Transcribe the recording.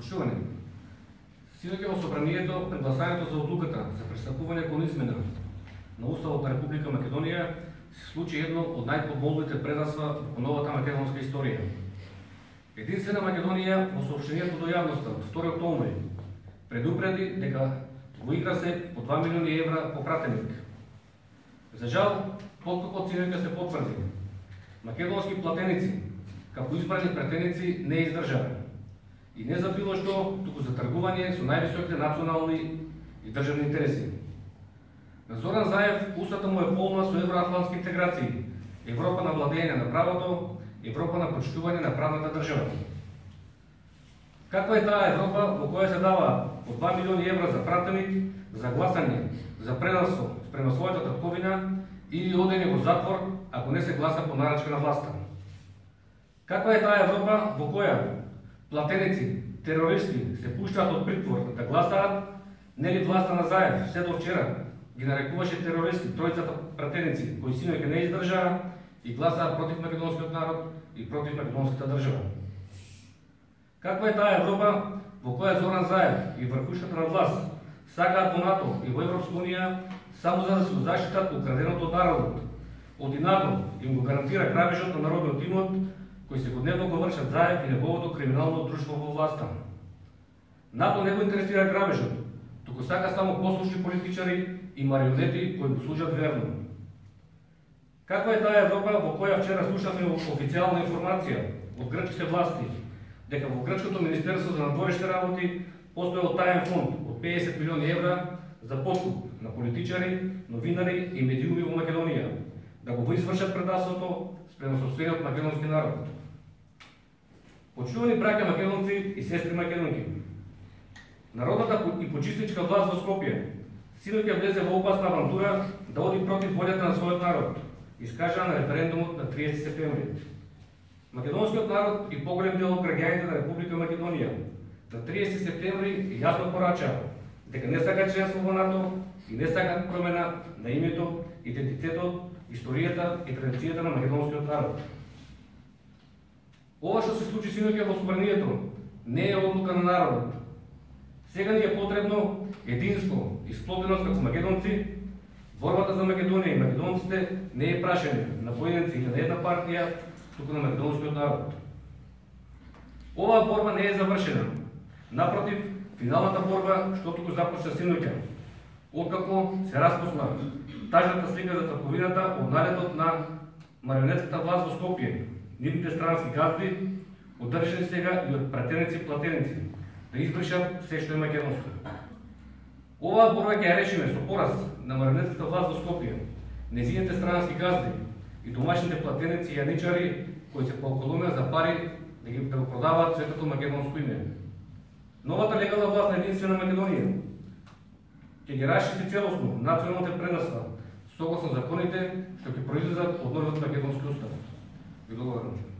Почитувани, синоќа во собранието пред гласањето за одлуката за пристапување кон измена на Уставот на Република Македонија се случи едно од најподмолните предрасва во новата македонска историја. Единствена Македонија во соопштението до јавноста од 2 октомври предупреди дека во игра се по 2 милиони евра по пратеник. За жал, откако синоќа се потврди, македонски платеници, како избрани пратеници, не издржаа. И не за било што, туку за тргување со највисоките национални и државни интереси. На Зоран Заев устата му е полна со евроатлантски интеграции, Европа на владење на правото, Европа на почитување на правната држава. Каква е таа Европа во која се дава по 2 милиони евра за пратеник, за гласање, за предавство спрема својата татковина или одење во затвор ако не се гласа по нарачка на власта? Каква е таа Европа во која платеници, терористи се пуштаат од притвор да гласаат, нели власта на Заев се до вчера ги нарекуваше терористи тројцата пратеници кои синоќа не издржаа и гласаат против македонскиот народ и против македонската држава? Каква е таа Европа во која Зоран Заев и врхушката на власт сакаат во НАТО и во Европска унија само за да се заштитат украденото од народот? Од НАТО им го гарантира грабежот на народниот имот кои секојдневно го вршат Заев и неговото криминално друштво во власта. НАТО не го интересира грабежот, туку сака само послушни политичари и марионети кои го служат верно. Каква е таа Европа во која вчера слушавме официјална информација од грчките власти дека во грчкото Министерство за надворешни работи постоел таен фонд од 50 милиони евра за подкуп на политичари, новинари и медиуми во Македонија да го извршат предавството спрема сопствениот македонски народ? Почитувани браќа македонци и сестри македонки, народната и почистничка власт во Скопје синоќа влезе во опасна авантура да оди против волјата на својот народ, искажана на референдумот на 30 септември. Македонскиот народ и поголем дел од граѓаните на Република Македонија на 30 септември јасно порачаа дека не сакаат членство во НАТО и не сакаат промена на името, идентитетот, историјата и традицијата на македонскиот народ. Ова што се случи синоќа во собранието не е одлука на народот. Сега ни е потребно единство и сплотеност како македонци. Борбата за Македонија и македонците не е прашање на поединци или на една партија, туку на македонскиот народ. Оваа борба не е завршена. Напротив, финалната борба што туку започна синоќа, откако се распусна тажната слика за татковината од налетот на марионетската власт во Скопје, нивните странски газди, одржани сега и од пратеници-платеници, да избришат се што е македонско. Оваа борба ќе ја решиме со пораз на марионетската власт во Скопје, незините странски газди и домашните платеници и јаничари кои се пооколумеа за пари да го продаваат светото македонско име. Новата легална власт на единствена Македонија ќе ги расчисти целосно националните предавства согласно законите што ќе произлезат од новиот македонски устав. Ви благодарам.